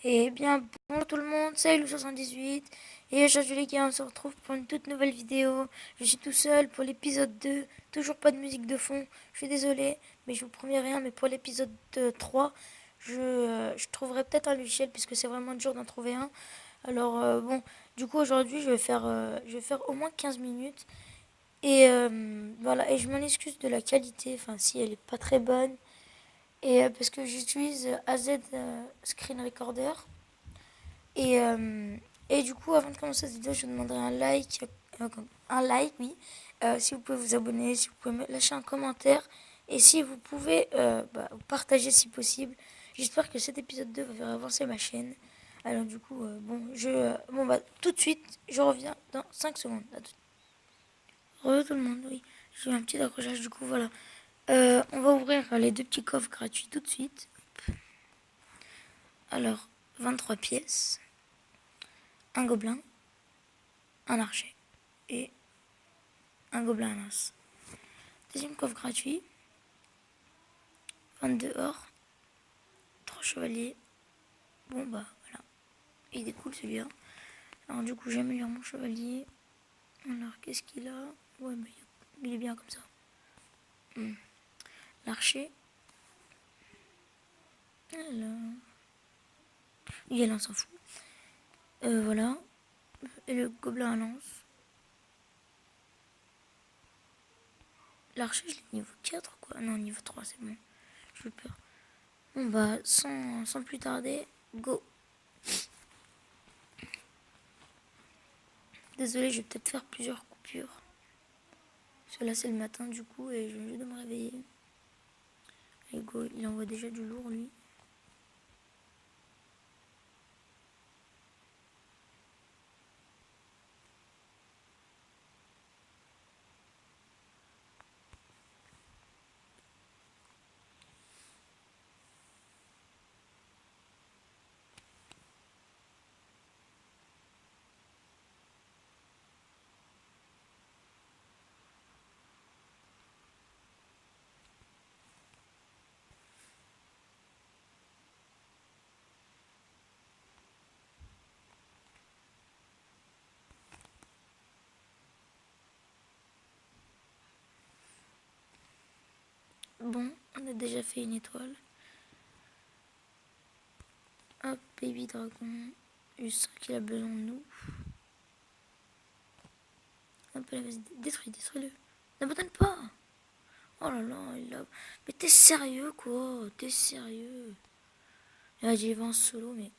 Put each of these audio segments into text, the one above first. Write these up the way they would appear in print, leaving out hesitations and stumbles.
Et bien, bonjour tout le monde, c'est Lou78. Et aujourd'hui les gars, on se retrouve pour une toute nouvelle vidéo. Je suis tout seul pour l'épisode 2. Toujours pas de musique de fond. Je suis désolé, mais je vous promets rien. Mais pour l'épisode 3, je trouverai peut-être un logiciel puisque c'est vraiment dur d'en trouver un. Alors bon, du coup aujourd'hui je vais faire au moins 15 minutes. Et voilà, et je m'en excuse de la qualité, enfin si elle est pas très bonne. Et parce que j'utilise AZ Screen Recorder. Et, euh, et du coup, avant de commencer cette vidéo, je vous demanderai un like, oui. Si vous pouvez vous abonner, si vous pouvez me lâcher un commentaire. Et si vous pouvez partager si possible. J'espère que cet épisode 2 va faire avancer ma chaîne. Alors du coup, tout de suite, je reviens dans 5 secondes. À tout. Re tout le monde, oui. J'ai eu un petit accrochage, du coup, voilà. On va ouvrir les deux petits coffres gratuits tout de suite. Alors, 23 pièces, un gobelin, un archer et un gobelin à lance. Deuxième coffre gratuit, 22 or, 3 chevaliers. Bon bah voilà, il est cool celui-là. Alors du coup j'améliore mon chevalier. Alors qu'est-ce qu'il a? Ouais mais il est bien comme ça. L'archer. Alors... Il on s'en fout. Voilà. Et le gobelin à lance. L'archer je l'ai niveau 4 quoi. Non niveau 3 c'est bon. J'ai peur. Bon bah sans plus tarder, go. Désolé, je vais peut-être faire plusieurs coupures. Parce que là c'est le matin du coup et je viens juste de me réveiller. Et go, il envoie déjà du lourd lui. Bon, on a déjà fait une étoile. Hop, baby dragon. Je sens qu'il a besoin de nous. Hop, là, vas-y, détruis-le. N'abandonne pas. Oh là là, il a... Mais t'es sérieux, quoi? T'es sérieux? Là, j'y vais en solo, mais...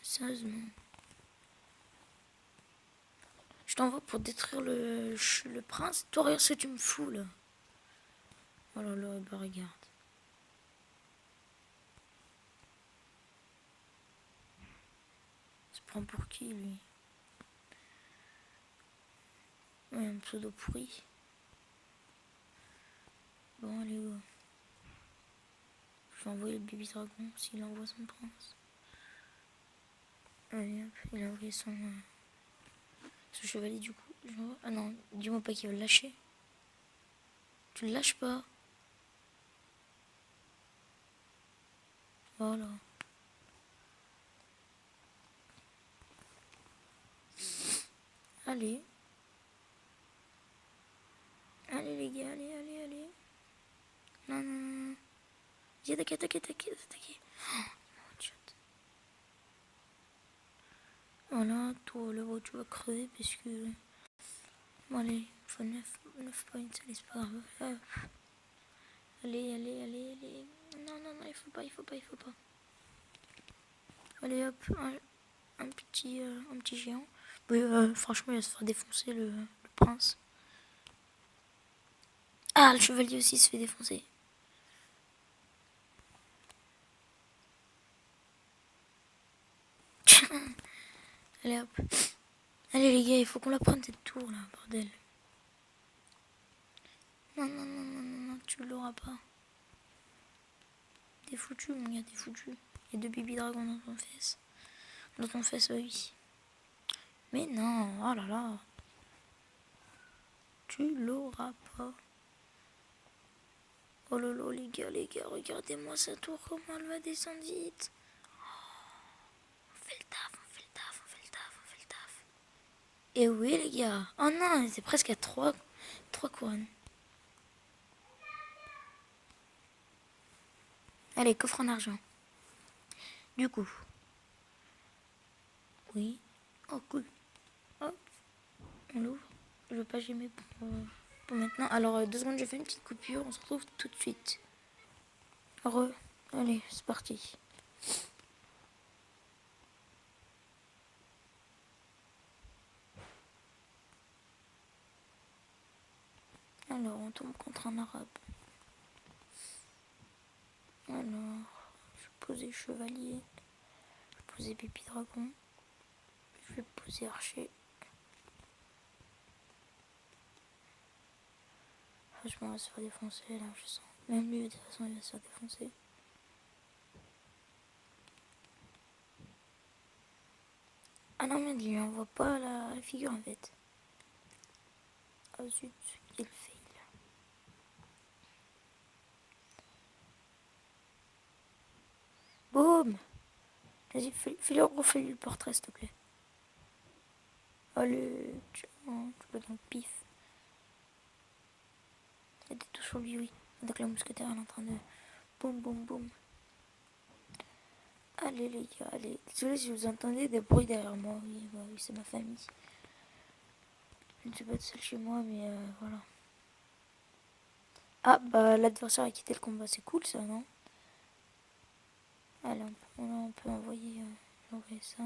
Sérieusement. Je t'envoie pour détruire le prince. Toi, regarde ce que tu me fous, là. Oh là là, bah regarde. Il se prend pour qui, lui? Ouais, un pseudo pourri. Bon, allez, où? Je vais envoyer le baby dragon s'il envoie son prince. Allez, hop, il a envoyé ce chevalier du coup. Ah non, dis-moi pas qu'il va le lâcher. Tu le lâches pas. Voilà. Allez. Allez les gars, allez. Non, non, non. Dis attaquer. Oh, mon Dieu. Voilà, toi là-bas tu vas crever parce que... Bon allez, il faut 9 points, allez c'est pas grave. Hop. Allez. Non, il faut pas. Allez hop, un petit géant. Oui, franchement il va se faire défoncer le prince. Ah, le chevalier aussi se fait défoncer. Allez hop. Allez les gars, il faut qu'on la prenne cette tour là, bordel. Non, tu l'auras pas. T'es foutu mon gars, t'es foutu. Il y a deux baby dragons dans ton fesse. Dans ton fesse, oui. Mais non, oh là là. Tu l'auras pas. Oh lolo les gars, regardez-moi sa tour, comment elle va descendre vite. Et oui, les gars. Oh non, c'est presque à 3 couronnes. Allez, coffre en argent. Du coup. Oui. Oh, cool. Hop, on l'ouvre. Je veux pas gêner pour maintenant. Alors, 2 secondes, je fais une petite coupure. On se retrouve tout de suite. Heureux. Allez, c'est parti. Alors, on tombe contre un arabe. Alors, je vais poser chevalier. Je vais poser pipi dragon. Je vais poser archer. Franchement, on va se faire défoncer là, je sens. Même lui, de toute façon, il va se faire défoncer. Ah non, mais il lui envoie pas la figure en fait. Ah zut, quel fail. Boum. Vas-y, refais-lui le portrait, s'il te plaît. Allez, tiens, tu peux dans le pif. Il y a des touches sur lui, oui. Donc la mousquetaire, elle est en train de... Boum, boum, boum. Allez les gars, allez. Désolé si vous entendez des bruits derrière moi. Oui, bah, oui, c'est ma famille. Je ne suis pas seule chez moi, mais voilà. Ah, bah l'adversaire a quitté le combat, c'est cool ça, non? Allez, on peut envoyer ça.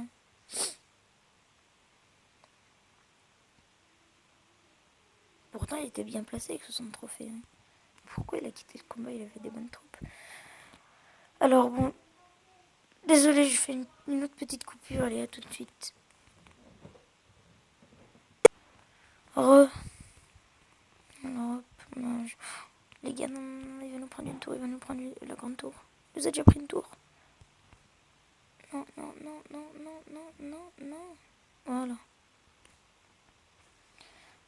Pourtant, il était bien placé avec 60 trophées. Hein. Pourquoi il a quitté le combat? Il avait des bonnes troupes. Alors bon, désolé, je fais une autre petite coupure. Allez, à tout de suite. Alors, hop, non, les gars, non, il va nous prendre une tour, il va nous prendre la grande tour. Il nous a déjà pris une tour. Non, non, non, non, non, non, non, non. Voilà.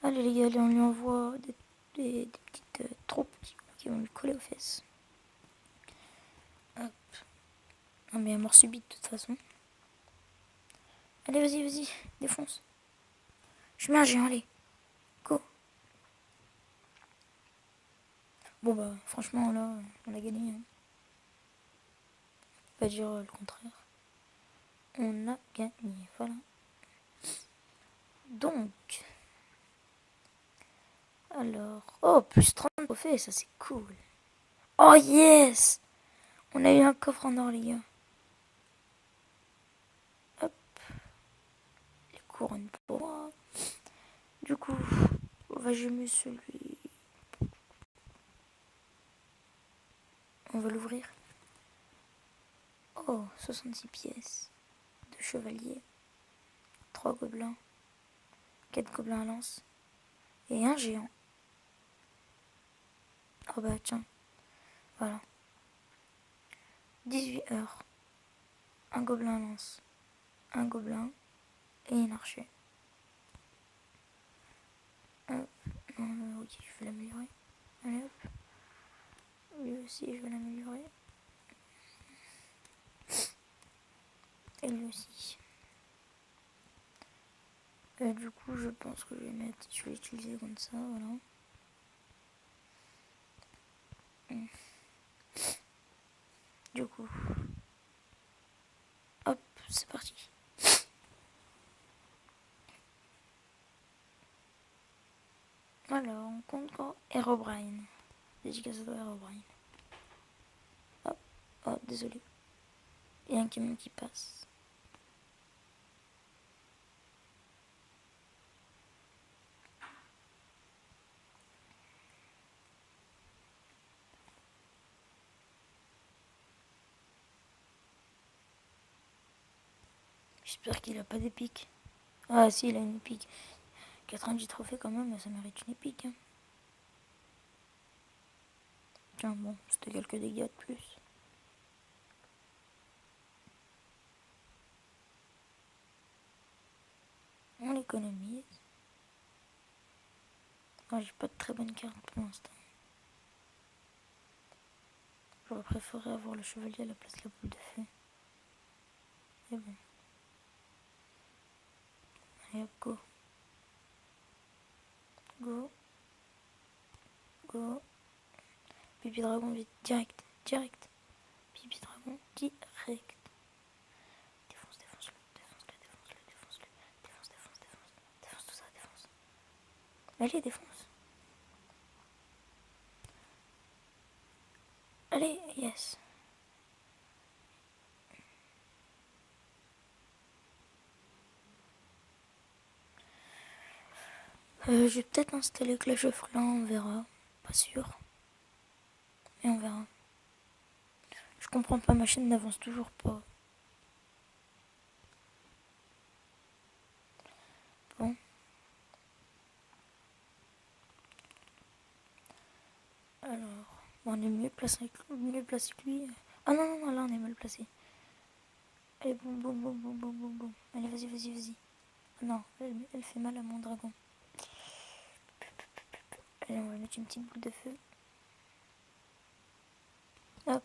Allez les gars, allez, on lui envoie des petites troupes qui vont lui coller aux fesses. Hop. Non mais à mort subite de toute façon. Allez, vas-y, vas-y, défonce. Je mets un géant, allez. Go. Bon bah, franchement, là, on a gagné. Hein. Pas dire le contraire. On a gagné, voilà. Donc, alors... Oh, plus 30 trophées, ça c'est cool. Oh yes. On a eu un coffre en or, les gars. Hop. Les couronnes pour moi. Du coup, je mets celui... On va l'ouvrir. Oh, 66 pièces. 2 chevaliers. 3 gobelins. 4 gobelins à lance. Et un géant. Oh bah tiens. Voilà. 18 heures. Un gobelin à lance. Un gobelin. Et un archer. Hop. Non, ok, je vais l'améliorer. Allez hop. Lui aussi, je vais l'améliorer. Et lui aussi. Du coup, je pense que je vais utiliser comme ça, voilà. Du coup, hop, c'est parti. Alors, on compte quand Herobrine. Dédicace à Herobrine. Hop, oh, désolé. Il y a un camion qui passe. J'espère qu'il a pas d'épique. Ah si, il a une épique. 90 trophées quand même, ça mérite une épique. Hein. Tiens, bon, c'était quelques dégâts de plus. On l'économise. Ah, j'ai pas de très bonne carte pour l'instant. J'aurais préféré avoir le chevalier à la place de la boule de feu. Mais bon. Allez hop, go. Go. Go. Pipi dragon, vite. Direct. Direct. Pipi dragon, direct. Défonce, défonce-le. Défonce-le, défonce-le, défonce-le. Défonce, défonce, défonce. Défonce tout ça, défonce. Allez, défonce. Allez, yes. Je vais peut-être installer Clash of Clans, on verra. Pas sûr. Mais on verra. Je comprends pas, ma chaîne n'avance toujours pas. Bon. Alors, bon, on est mieux placé que lui. Ah non, non, non, là on est mal placé. Allez, boum, boum, boum, boum, boum, boum, boum. Allez, vas-y, vas-y, vas-y. Ah non, elle fait mal à mon dragon. Allez, on va mettre une petite boule de feu. Hop.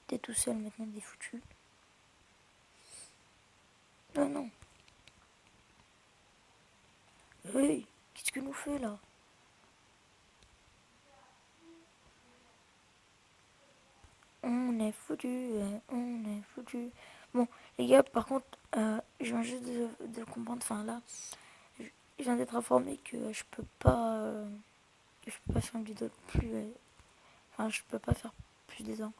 T'es tout seul maintenant, des foutus. Non, non. Oui, qu'est-ce que nous fait là? On est foutu, on est foutu. Bon, les gars, par contre, je viens juste de comprendre. Enfin là, je viens d'être informé que je peux pas faire une vidéo plus. Enfin, je peux pas faire plus des ans.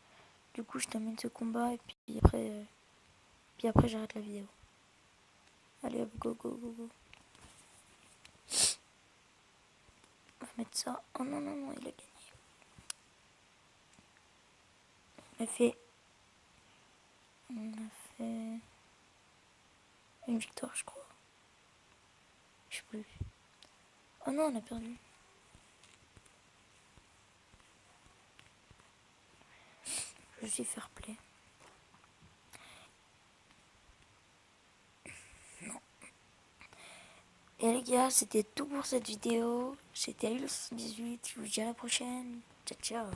Du coup, je termine ce combat et puis après j'arrête la vidéo. Allez, hop, go, go, go, go. On va mettre ça. Oh non, non, non, il a gagné. On a fait. On a fait. Une victoire, je crois. Je sais plus. Oh non, on a perdu. Je suis fair play. Non. Et les gars, c'était tout pour cette vidéo. C'était Lilo78. Je vous dis à la prochaine. Ciao, ciao.